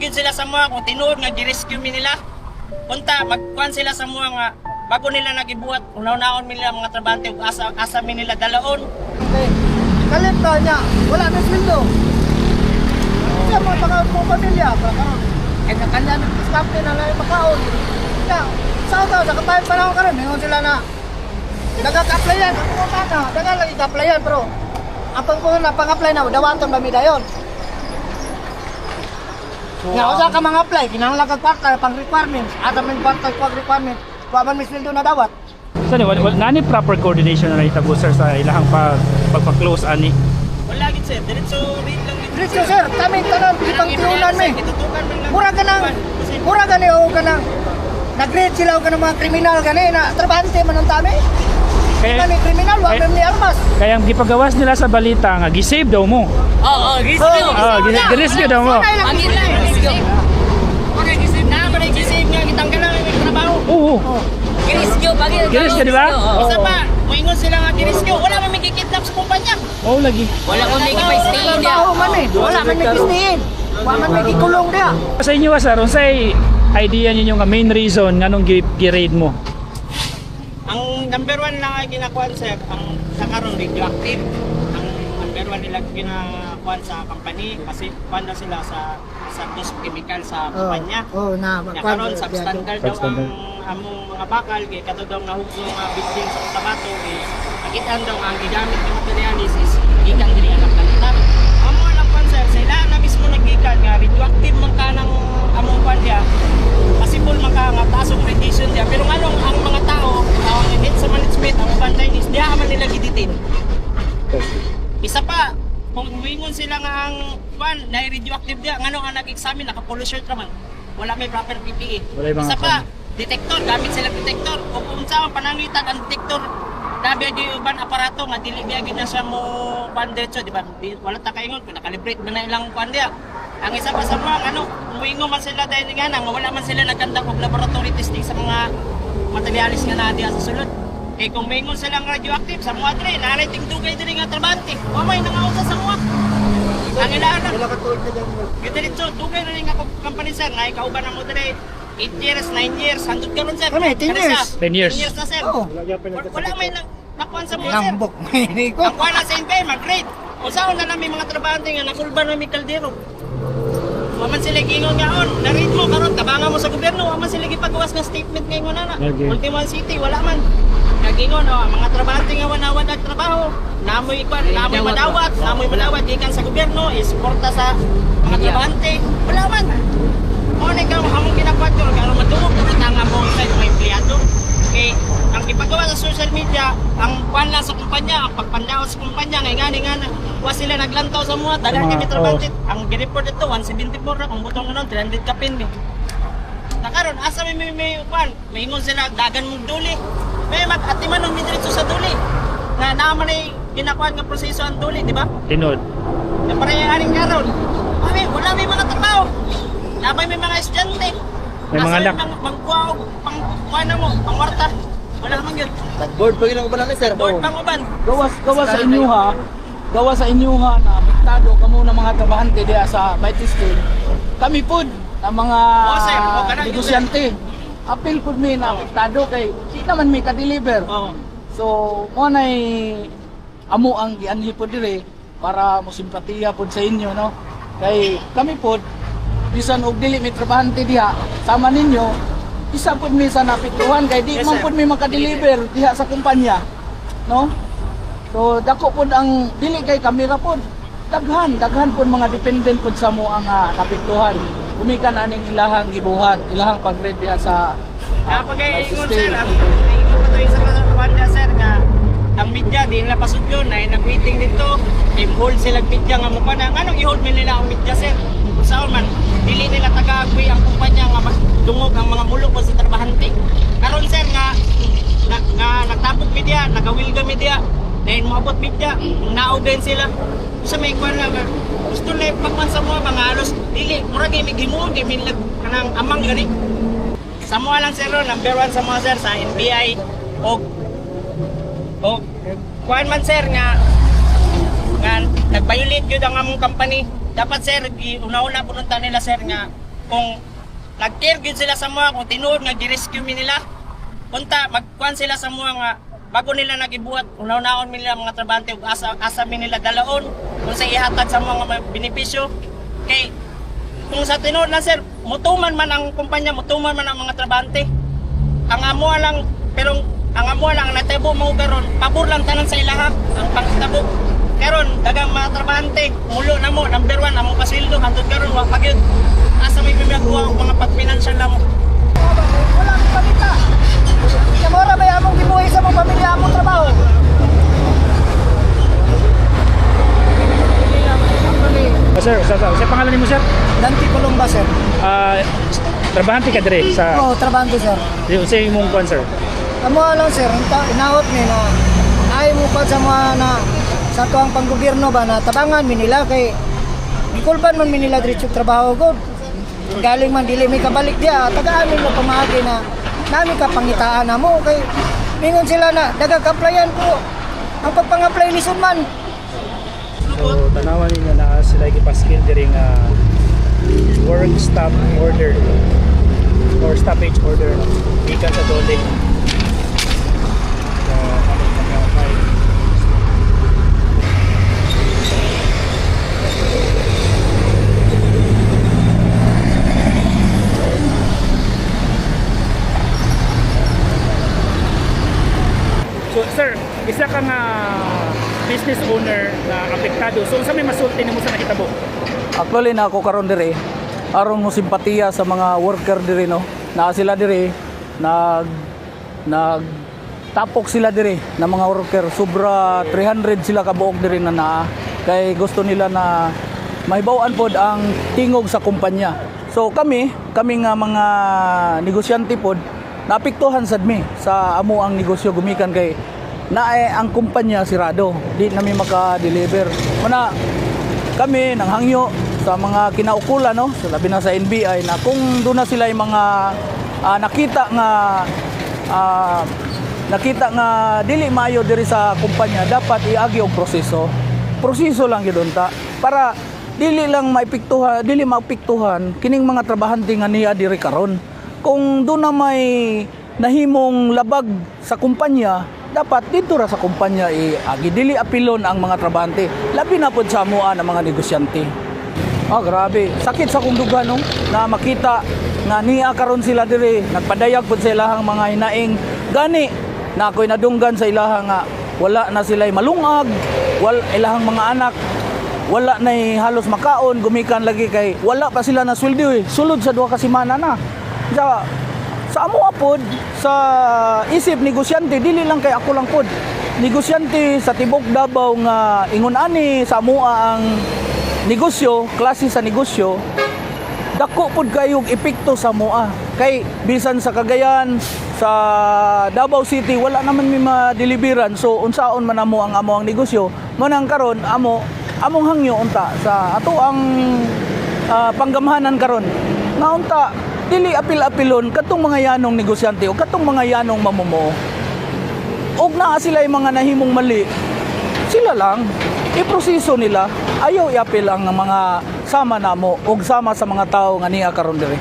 gyud sila sa mga kung tinuod nga gi-rescue mi nila. Punta magkuan sila sa mga nga bago nila nagibuhat, unaw-naon mi nila mga trabante ug asa mi nila dalaon. Okay. Kalit ka niya, wala na sweldo. Siya mga pamilya, karon. Eh nakanya ng diskarte na lang makaon. Kaya, sa katayang panahon ka rin, mingon sila na nagka-applyan, ako ko sana, daga lagi ka-applyan, pero pang-apply na, dawaton ba mi dayon? Nga, usa ka mga apply, kinahanglan kag part-time pang-requirements, at may part-time pang-requirement, waman may sweldo na dawat. So nani proper coordination na itabo sir sa ilahang pagpa-close ani? Wala gid sir, diretso read lang gid. Diretso sir, kami tanan ibang tiunan mi. Itutukan man lang. Mura gani o kanang nag-grade sila o kanang mga kriminal gani na trabante man ang tami. Kani kriminal wa man ni armas. Kaya ang gipagawas nila sa balita nga gisave daw mo. Oo, gisave. Girescue daw mo. Angin lang, gisave. Okay, gisave na, ba gisave nga gitanggalan ang trabaho. Oo. Girescue pagi. Girescue di ba? Isa pa, moingon sila nga girescue, wala man magkikidnap sa kumpanya. Oo lagi. Wala man may gipay-stay dia. Wala man may kistiin. Wala man may gikulong dia. Sa inyo sir, unsay idea ninyo nga main reason nganong gi-raid mo? Ang number one lang ay ginakuan sir, ang sa karon radioactive. Ang number one nila ginakuan sa company kasi kuan na sila sa dos chemical sa kumpanya. Na karon substandard daw ang among mga bakal kay katudong nahugno nga building sa Cotabato kay nakitaan daw ang gigamit nga materialis is gikan diri ang kalitan. Amo lang kuan sir, sila na mismo naggikan nga radioactive man kanang among kuan dia. Possible man ka nga tasong radiation dia pero nganong ang mga tao ang hit sa management ang banday is diha man nila giditin. Isa pa kung wingon sila nga ang kuan na radioactive dia nganong ang nag-examine naka-pollution ra man. Wala may proper PPE. Isa pa detektor, gamit sila detektor. O kung saan panangitan ang detektor, dabi agi uban aparato nga dili biagi na siya mo bandetso, di ba? Wala ta kaingon kung nakalibrate man na ilang pandya. Ang isa pa sa mga muingo man sila dahil nga nang wala man sila nagkandak og laboratory testing sa mga materialis nga naa diha sa sulod. Eh kung muingon sila ang radioactive sa mga dire, nanay tingdugay diri nga trabante. O may nangausa sa mga. Ang ilaan. Wala ka tuod na dyan. Gitiritso, dugay na rin nga company sir, nga ikauban na mo dire. 8 years, 9 years, 100 ka ron sir. Kami, 10 years. 10 years. 10 years na sir. Oo. Wala may nakuhan sa mga sir. Lambok may ko. Nakuha na sa NPA, mag-grade. O saan na namin mga trabahante nga nakulban na may kaldero. Waman sila gingon nga on, na-read mo karon tabangan mo sa gobyerno, waman sila gipagawas nga statement ngayon na. Okay. Ultimate City, wala man. Nagingon mga trabahante nga wanawan nagtrabaho. Namoy madawat gikan sa gobyerno, isporta sa mga trabahante. Wala man. O ikaw among ginakwat ko karon madungog ko tanga mo sa mga empleyado. Okay, ang ipagawa sa social media, ang kuan lang sa kumpanya, ang pagpandaw sa kumpanya ngay ngani wa sila naglantaw sa mga dagan kami trabante. Ang gi-report dito 174 ra kung butong noon 300 ka pin. Nakaron asa may kuan, maingon sila dagan mong duli. May mag-atiman ng diretso sa duli. Na naman ay ginakuan nga proseso ang duli, di ba? Tinod. Na parehaning karon. Wala may mga trabaho. Labay may mga estudyante. May mga lak. Pangkuha pang mo, pangwarta. Wala naman yun. Board pa ginang uban sir. Board panguban. Gawa sa inyo ha. Gawa sa inyo ha na apektado kamo ng mga trabahante diya sa Mighty School. Kami pod ang mga sir. Kanang negosyante. Apil pod mi na apektado kay di naman may ka-deliver. Oo. So mo nay amo ang gianhi pod dire para mo simpatiya pod sa inyo no. Kay kami pod bisan og dili may trabahante diha sama ninyo isa pod mi sa napituhan kay di Yes, man sir. pod mi makadeliver diha sa kumpanya no. So dako pod ang dili kay kamera pod daghan pod mga dependent pod sa mo ang napituhan umikan aning ilahang gibuhat ilahang pag-grade diha sa Kapag ay ingon sir, ang ingon pa tayo sa Wanda sir nga ang media di nila pasudyon na nag-meeting dito, i-hold sila media nga mukha na anong i-hold nila ang media sir? Kung saan man, dili nila taga-agwi ang kumpanya nga dungog ang mga mulok sa trabahante. Karon sir nga nagtapok media, nagawilga media, dahil moabot media, naugan sila. Sa may kwan nga gusto na pagman sa mga halos dili, mura kay migimuon kay minlag kanang amang gani. Sa mga lang sir, number 1 sa mga sir sa NBI o kuan man sir nga nag-violate yun ang among company. Dapat sir, una-una pununta nila sir nga kung nag-care gyud sila sa mga kung tinuod nga gi-rescue mi nila. Unta magkuan sila sa mga nga bago nila nagibuhat unaw-naon mi nila mga trabahante ug asa mi nila dalaon kung sa ihatag sa mga benepisyo. Kay kung sa tinuod na sir, mutuman man ang kumpanya, mutuman man ang mga trabahante. Ang amo lang pero ang amo lang natabo mo karon, pabor lang tanan sa ilaha ang pangitabo. Karon dagang mga trabahante, mulo na mo number 1 amo pasildo hangtod karon wa pagyud. Asa may pimagawa ang mga pag-financial na mo. Wala akong pamilya. Kamora ba among gibuhi sa mong pamilya among trabaho? Sir, sa pangalan nimo sir? Danti Colomba, sir. Trabahante ka dire sa Oo, trabante, sir. sa imong kuan sir. Amo lang, sir. Inaot ni na ay mo pa sa mga na sa tuang panggobyerno ba na tabangan mi nila kay gikulban man mi nila diretso trabaho ko. Galing man dili may kabalik dia, taga-amin mo pamagi na nami ka pangitaan na mo kay mingon sila na daga-applyan ko. Ang pagpang-apply ni Sunman. So tanawan ninyo na sila gipaskil diri nga work stop order or stoppage order gikan sa dole. So okay. So sir, isa ka nga business owner na apektado. So sa may masulti nimo sa nakitabo? Actually na ako karon dire aron mo simpatiya sa mga worker dire no. Na sila dire nag tapok sila dire na mga worker sobra 300 sila ka buok dire na naa kay gusto nila na mahibaw-an pod ang tingog sa kumpanya. So kami nga mga negosyante pod naapektuhan sad mi sa amo ang negosyo gumikan kay naay ang kumpanya sirado di nami maka-deliver. Muna kami nang hangyo sa mga kinaukulan no, so labi na sa NBI na kung doon na sila yung mga nakita nga dili maayo diri sa kumpanya dapat iagi og proseso lang gyud ta para dili lang maapektuhan kining mga trabahante nga niya diri karon. Kung doon na may nahimong labag sa kumpanya, dapat dito ra sa kumpanya iagi dili apilon ang mga trabahante labi na pod sa amuan ang mga negosyante. Grabe sakit sa kong duga no na makita nga niya karon sila diri nagpadayag pod sa ilahang mga hinaing gani na ako'y nadunggan sa ilahang nga wala na sila'y malungag, ilahang mga anak wala na halos makaon gumikan lagi kay wala pa sila na sweldo sulod sa 2 ka semana na. Sa amo pod sa isip negosyante dili lang kay ako lang pod negosyante sa tibok Davao nga ingon ani sa amo ang negosyo klase sa negosyo dako pod kayong epekto sa moa kay bisan sa Cagayan sa Davao City wala naman mi ma-deliveran so unsaon man amo ang negosyo manang karon among hangyo unta sa ato ang panggamhanan karon na unta dili apil-apilon katong mga yanong negosyante o katong mga yanong mamumuo. Og naa sila yung mga nahimong mali, sila lang iproseso nila, ayaw iapil ang mga sama namo og sama sa mga tao nga niya karon diri.